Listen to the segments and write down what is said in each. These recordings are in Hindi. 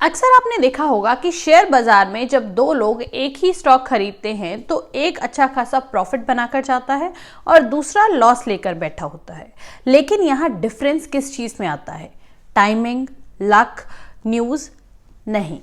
अक्सर आपने देखा होगा कि शेयर बाजार में जब दो लोग एक ही स्टॉक खरीदते हैं तो एक अच्छा खासा प्रॉफिट बनाकर जाता है और दूसरा लॉस लेकर बैठा होता है। लेकिन यहाँ डिफरेंस किस चीज में आता है? Timing, luck, news? नहीं,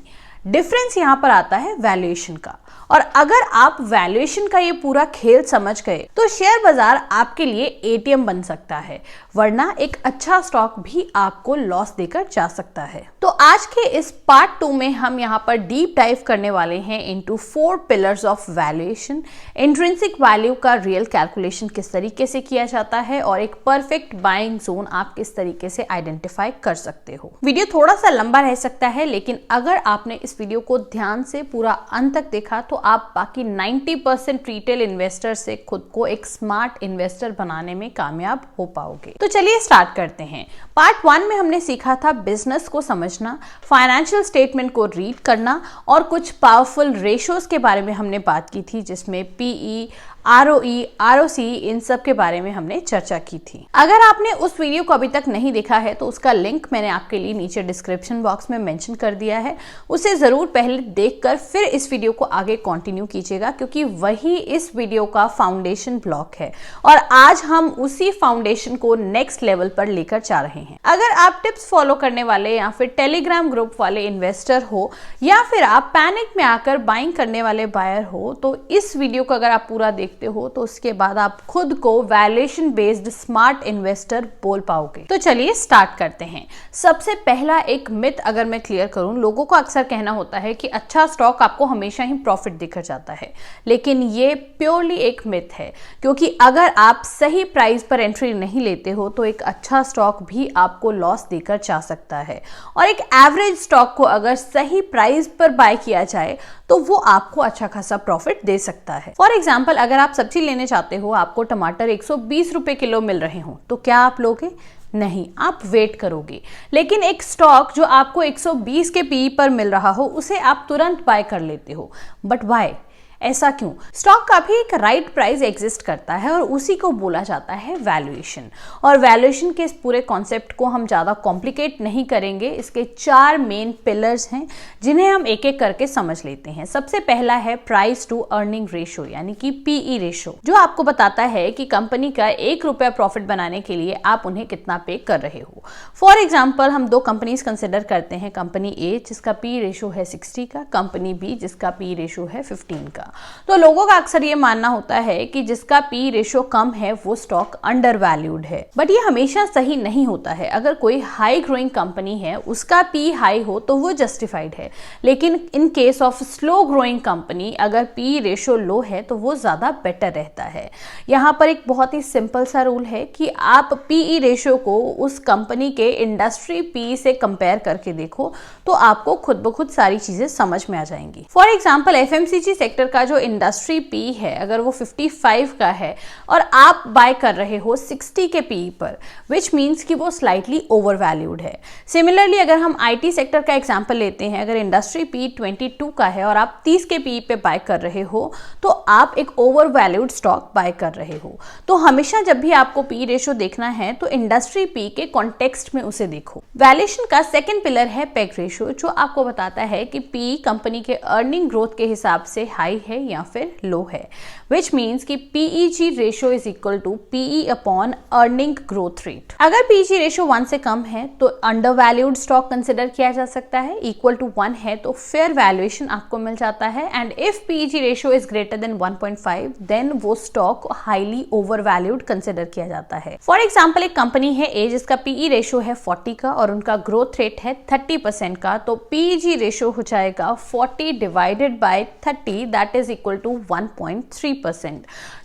डिफरेंस यहाँ पर आता है वैल्यूएशन का। और अगर आप वैल्यूएशन का ये पूरा खेल समझ गए तो शेयर बाजार आपके लिए एटीएम बन सकता है, वरना एक अच्छा स्टॉक भी आपको लॉस देकर जा सकता है। तो आज के इस पार्ट 2 में हम यहाँ पर डीप डाइव करने वाले हैं into 4 pillars of valuation, intrinsic value का रियल कैलकुलेशन किस तरीके से किया जाता है और एक परफेक्ट बाइंग जोन आप किस तरीके से आइडेंटिफाई कर सकते हो। वीडियो थोड़ा सा लंबा रह सकता है, लेकिन अगर आपने इस वीडियो को ध्यान से पूरा अंत तक देखा तो आप बाकी 90% रिटेल इन्वेस्टर से खुद को एक स्मार्ट इन्वेस्टर बनाने में कामयाब हो पाओगे। तो चलिए स्टार्ट करते हैं। पार्ट 1 में हमने सीखा था बिजनेस को समझना, फाइनेंशियल स्टेटमेंट को रीड करना और कुछ पावरफुल रेशियोज के बारे में हमने बात की थी, जिसमें पीई, आरओई, आरओसी, इन सब के बारे में हमने चर्चा की थी। अगर आपने उस वीडियो को अभी तक नहीं देखा है तो उसका लिंक मैंने आपके लिए नीचे डिस्क्रिप्शन बॉक्स में मेंशन कर दिया है, उसे जरूर पहले देखकर फिर इस वीडियो को आगे कंटिन्यू कीजिएगा, क्योंकि वही इस वीडियो का फाउंडेशन ब्लॉक है और आज हम उसी फाउंडेशन को नेक्स्ट लेवल पर लेकर जा रहे हैं। अगर आप टिप्स फॉलो करने वाले या फिर टेलीग्राम ग्रुप वाले इन्वेस्टर हो या फिर आप पैनिक में आकर बाइंग करने वाले बायर हो, तो इस वीडियो को अगर आप पूरा देखते हो तो उसके बाद आप खुद को वैल्यूएशन बेस्ड स्मार्ट इन्वेस्टर बोल पाओगे। तो चलिए स्टार्ट करते हैं। सबसे पहला एक मिथ अगर मैं क्लियर करूं, लोगों को अक्सर कहना होता है कि अच्छा स्टॉक आपको हमेशा ही प्रॉफिट देकर जाता है, लेकिन ये प्योरली एक मिथ है, क्योंकि अगर आप सही प्राइस पर एंट्री नहीं लेते हो तो एक अच्छा स्टॉक भी आपको लॉस देकर जा सकता है और एक एवरेज स्टॉक को अगर सही प्राइस पर बाय किया जाए तो वो आपको अच्छा खासा प्रॉफिट दे सकता है। फॉर एग्जाम्पल, अगर आप सब्जी लेने चाहते हो, आपको टमाटर 120 रुपए किलो मिल रहे हो, तो क्या आप लोगे? नहीं, आप वेट करोगे। लेकिन एक स्टॉक जो आपको 120 के पीई पर मिल रहा हो, उसे आप तुरंत बाय कर लेते हो। But why? ऐसा क्यों? स्टॉक का भी एक राइट प्राइस एग्जिस्ट करता है और उसी को बोला जाता है वैल्यूएशन। और वैल्यूएशन के इस पूरे कॉन्सेप्ट को हम ज़्यादा कॉम्प्लिकेट नहीं करेंगे। इसके 4 मेन पिलर्स हैं जिन्हें हम एक एक करके समझ लेते हैं। सबसे पहला है प्राइस टू अर्निंग रेशियो, यानी कि पीई रेशियो, जो आपको बताता है कि कंपनी का 1 रुपया प्रॉफिट बनाने के लिए आप उन्हें कितना पे कर रहे हो। फॉर एग्जाम्पल, हम 2 कंपनीज कंसिडर करते हैं, कंपनी ए जिसका पी रेशियो है 60 का, कंपनी बी जिसका पी रेशियो है 15 का। तो लोगों का अक्सर ये मानना होता है कि जिसका पी रेशियो कम है वो स्टॉक अंडर वैल्यूड है, बट ये हमेशा सही नहीं होता है। अगर कोई हाई ग्रोइंग कंपनी है, उसका पी हाई हो तो वो जस्टिफाइड है, लेकिन in case of slow growing company अगर पी रेशियो लो है तो वो ज्यादा बेटर रहता है। यहाँ पर एक बहुत ही सिंपल सा रूल है कि आप पीई रेशियो को उस कंपनी के इंडस्ट्री पी से कंपेयर करके देखो तो आपको खुद ब खुद सारी चीजें समझ में आ जाएंगी। फॉर एग्जाम्पल, एफएमसीजी सेक्टर का जो इंडस्ट्री पी है, अगर वो 55 का है और आप बाय कर रहे हो 60 के पी पर, विच मीन्स कि वो स्लाइटली ओवर वैल्यूड है। सिमिलरली, अगर हम आईटी सेक्टर का एग्जांपल लेते हैं, अगर इंडस्ट्री पी 22 का है और आप 30 के पी पे बाय कर रहे हो तो आप एक ओवर वैल्यूड स्टॉक बाय कर रहे हो। तो हमेशा जब भी आपको पी रेशियो देखना है तो इंडस्ट्री पी के कॉन्टेक्स्ट में उसे देखो। वैल्यूएशन का सेकेंड पिलर है पेग रेशियो, जो आपको बताता है कि पी कंपनी के अर्निंग ग्रोथ के हिसाब से हाई है या फिर लो है, which means कि PEG ratio is equal to PE upon earning growth rate. अगर PEG रेशियो 1 से कम है तो अंडर वैल्यूड स्टॉक कंसिडर किया जा सकता है, इक्वल टू 1 है तो फेयर वैल्यूएशन आपको मिल जाता है, and if PEG ratio is greater than 1.5 then वो stock highly over valued consider किया जाता है। फॉर एग्जाम्पल, एक कंपनी है ए जिसका PE रेशियो है 40 का और उनका ग्रोथ रेट है 30% का, तो PEG रेशियो हो जाएगा 40 divided by 30 that is equal to 1.3%,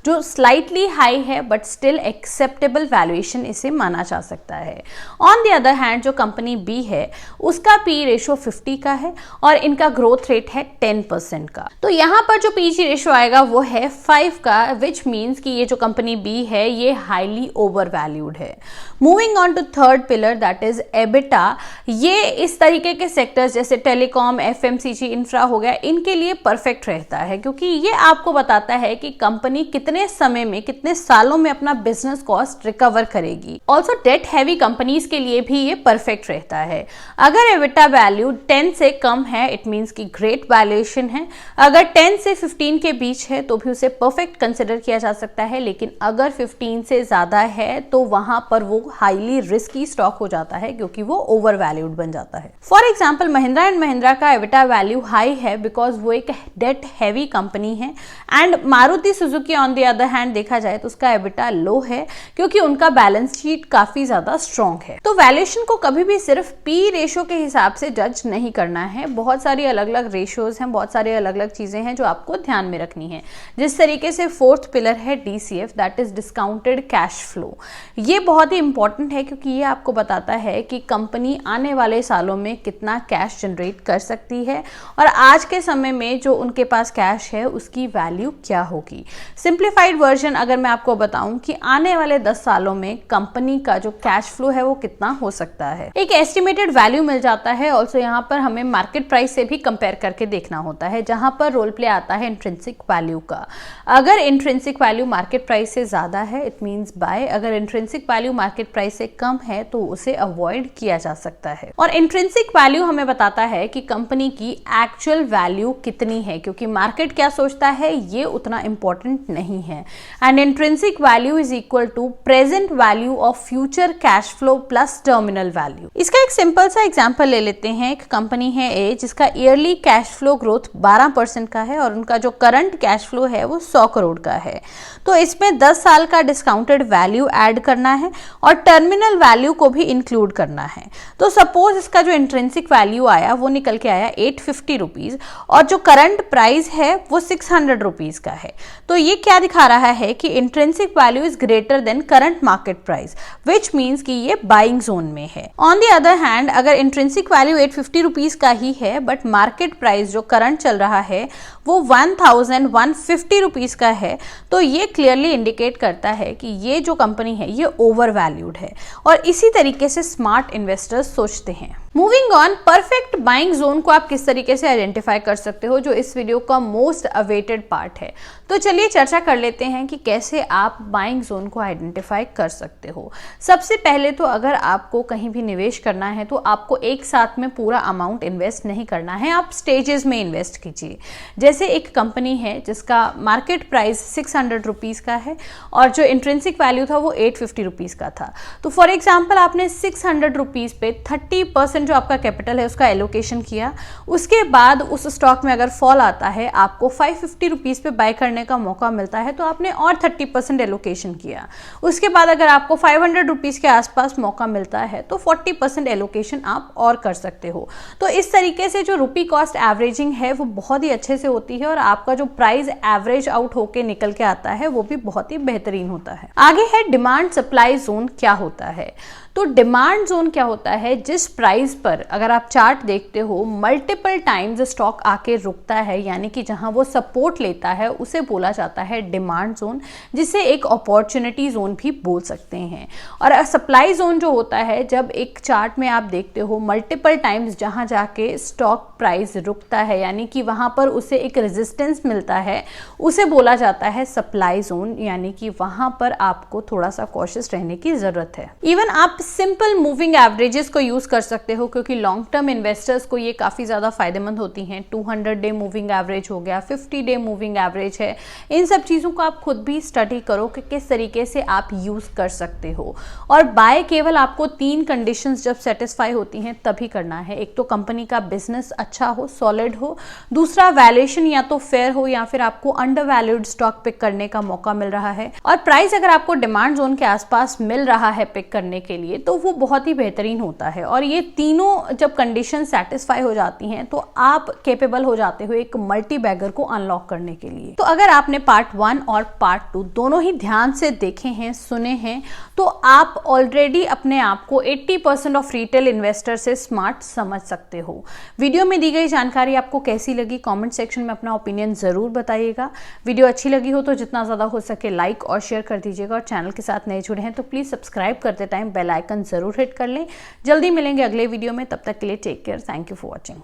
जो स्लाइटली हाई है बट स्टिल एक्सेप्टेबल वैल्यूएशन इसे माना जा सकता है। ऑन द अदर हैंड, जो कंपनी बी है उसका पी रेशियो 50 का है और इनका ग्रोथ रेट है 10% का, तो यहाँ पर जो पीजी रेशियो आएगा वो है 5 का, विच मीन्स कि ये जो कंपनी बी है ये हाईली ओवर वैल्यूड है। Moving on to third pillar that is EBITDA, ये इस तरीके के सेक्टर्स जैसे टेलीकॉम, एफएमसीजी, इंफ्रा हो गया, इनके लिए परफेक्ट रहता है, क्योंकि ये आपको बताता है कि कंपनी कितने कितने समय में, कितने सालों में अपना बिजनेस कॉस्ट रिकवर करेगी। ऑल्सो डेट हैवी कंपनीज के लिए भी ये परफेक्ट रहता है। अगर एबिटा वैल्यू 10 से कम है, इट मीन्स की ग्रेट वैल्यूएशन है। अगर 10 से 15 के बीच है तो भी उसे परफेक्ट कंसिडर किया जा सकता है, लेकिन अगर 15 से ज्यादा है तो वहां पर वो हाईली रिस्की स्टॉक हो जाता है, क्योंकि वो ओवर वैल्यूड बन जाता है। For example, Mahindra and Mahindra का एबिटा वैल्यू हाई है बिकॉज वो एक डेट हैवी कंपनी है, and Maruti Suzuki on the other hand देखा जाए तो उसका एबिटा लो है, क्योंकि उनका बैलेंस शीट काफी ज्यादा स्ट्रॉन्ग है। तो वैल्यूएशन को कभी भी सिर्फ पी रेशो के हिसाब से जज नहीं करना है। बहुत सारी अलग अलग रेशियोज हैं, बहुत सारी अलग अलग चीजें हैं जो आपको ध्यान में रखनी है। जिस तरीके से फोर्थ पिलर है DCF, that is discounted cash flow. ये बहुत ही इंपॉर्टेंट है, क्योंकि ये आपको बताता है कि कंपनी आने वाले सालों में कितना कैश जनरेट कर सकती है और आज के समय में जो उनके पास कैश है उसकी वैल्यू क्या होगी। सिंप्लीफाइड वर्जन अगर मैं आपको बताऊं कि आने वाले 10 सालों में कंपनी का जो कैश फ्लो है वो कितना हो सकता है, एक एस्टिमेटेड वैल्यू मिल जाता है। ऑल्सो यहाँ पर हमें मार्केट प्राइस से भी कंपेयर करके देखना होता है, जहां पर रोल प्ले आता है इंट्रिंसिक वैल्यू का। अगर इंट्रिंसिक वैल्यू मार्केट प्राइस से ज्यादा है, इट मींस बाय। अगर इंट्रिंसिक वैल्यू मार्केट प्राइस से कम है तो उसे अवॉइड किया जा सकता है। और इंट्रिंसिक वैल्यू हमें बताता है कि कंपनी की एक्चुअल वैल्यू कितनी है, क्योंकि मार्केट क्या सोचता है ये उतना इंपॉर्टेंट नहीं है। And intrinsic value is equal to present value of future cash flow plus terminal value. इसका एक सिंपल सा एग्जांपल ले लेते हैं। एक कंपनी है ए जिसका ईयरली कैश फ्लो ग्रोथ 12% का है और उनका जो करंट कैश फ्लो है वो 100 करोड़ का है। तो इसमें 10 साल का डिस्काउंटेड वैल्यू ऐड करना है और टर्मिनल वैल्यू को भी इंक्लूड करना है। तो सपोज इसका जो इंट्रिंसिक वैल्यू आया वो निकल के आया 850 रुपीज और जो करंट प्राइस है वो 600 रुपीज का है। तो ये क्या दिखा रहा है कि intrinsic value is greater then current market price, which means कि ये बाइंग जोन में है। ऑन द अदर हैंड, अगर इंट्रिंसिक वैल्यू 850 रुपीज का ही है बट मार्केट प्राइस जो करंट चल रहा है वो 1150 रुपीज का है, तो ये क्लियरली इंडिकेट करता है कि ये जो कंपनी है ये ओवर वैल्यूड है। और इसी तरीके से स्मार्ट इन्वेस्टर्स सोचते हैं। Moving on, perfect buying zone को आप किस तरीके से आइडेंटिफाई कर सकते हो, जो इस वीडियो का मोस्ट अवेटेड पार्ट है। तो चलिए चर्चा कर लेते हैं कि कैसे आप बाइंग जोन को आइडेंटिफाई कर सकते हो। सबसे पहले तो अगर आपको कहीं भी निवेश करना है तो आपको एक साथ में पूरा अमाउंट इन्वेस्ट नहीं करना है, आप स्टेजेस में इन्वेस्ट कीजिए। जैसे एक कंपनी है जिसका मार्केट प्राइस 600 रुपीज का है और जो इंट्रिंसिक वैल्यू था वो 850 रुपीज का था। तो फॉर एग्जाम्पल आपने 600 रुपीज पे 30% जो आपका कैपिटल है उसका एलोकेशन किया। उसके बाद उस स्टॉक में अगर फॉल आता है, आपको 550 रुपीज पे बाय करने का मौका मिलता है, तो आपने और 30% एलोकेशन किया। उसके बाद अगर आपको 500 रुपीज के आसपास मौका मिलता है तो 40% एलोकेशन आप और कर सकते हो। तो इस तरीके से जो रुपी कॉस्ट एवरेजिंग है वो बहुत ही अच्छे से होती है और आपका जो प्राइस एवरेज आउट होके निकल के आता है वो भी बहुत ही बेहतरीन होता है। आगे है डिमांड सप्लाई जोन क्या होता है। तो डिमांड जोन क्या होता है, जिस प्राइस पर अगर आप चार्ट देखते हो मल्टीपल टाइम्स स्टॉक आके रुकता है, यानी कि जहां वो सपोर्ट लेता है, उसे बोला जाता है डिमांड जोन, जिसे एक अपॉर्चुनिटी जोन भी बोल सकते हैं। और सप्लाई जोन जो होता है, जब एक चार्ट में आप देखते हो मल्टीपल टाइम्स जहां जाके स्टॉक प्राइस रुकता है, यानी कि वहां पर उसे एक रेजिस्टेंस मिलता है, उसे बोला जाता है सप्लाई जोन, यानी कि वहां पर आपको थोड़ा सा कॉशियस रहने की जरूरत है। इवन आप सिंपल मूविंग एवरेजेस को यूज कर सकते हो, क्योंकि लॉन्ग टर्म इन्वेस्टर्स को ये काफी ज्यादा फायदेमंद होती हैं। 200 डे मूविंग एवरेज हो गया, 50 डे मूविंग एवरेज है। इन सब चीजों को आप खुद भी स्टडी करो कि किस तरीके से आप यूज कर सकते हो। और बाय केवल आपको 3 कंडीशंस जब सेटिस्फाई होती हैं तभी करना है। एक तो कंपनी का बिजनेस अच्छा हो, सॉलिड हो। दूसरा, वैल्यूएशन या तो फेयर हो या फिर आपको अंडर वैल्यूड स्टॉक पिक करने का मौका मिल रहा है। और प्राइस अगर आपको डिमांड जोन के आसपास मिल रहा है पिक करने के लिए, तो वो बहुत ही बेहतरीन होता है। और ये तीनों जब कंडीशन सेटिस्फाई हो जाती हैं तो आप कैपेबल हो जाते हो एक मल्टी बैगर को अनलॉक करने के लिए। तो अगर आपने पार्ट 1 और पार्ट 2 दोनों ही ध्यान से देखे हैं, सुने हैं, तो आप ऑलरेडी अपने आप को 80% ऑफ रिटेल इन्वेस्टर से स्मार्ट समझ सकते हो। वीडियो में दी गई जानकारी आपको कैसी लगी, कमेंट सेक्शन में अपना ओपिनियन जरूर बताइएगा। वीडियो अच्छी लगी हो तो जितना ज्यादा हो सके लाइक और शेयर कर दीजिएगा। और चैनल के साथ नए जुड़े हैं तो प्लीज सब्सक्राइब करते टाइम बेल आइकन जरूर हिट कर लें। जल्दी मिलेंगे अगले वीडियो में, तब तक के लिए take care. Thank you for watching.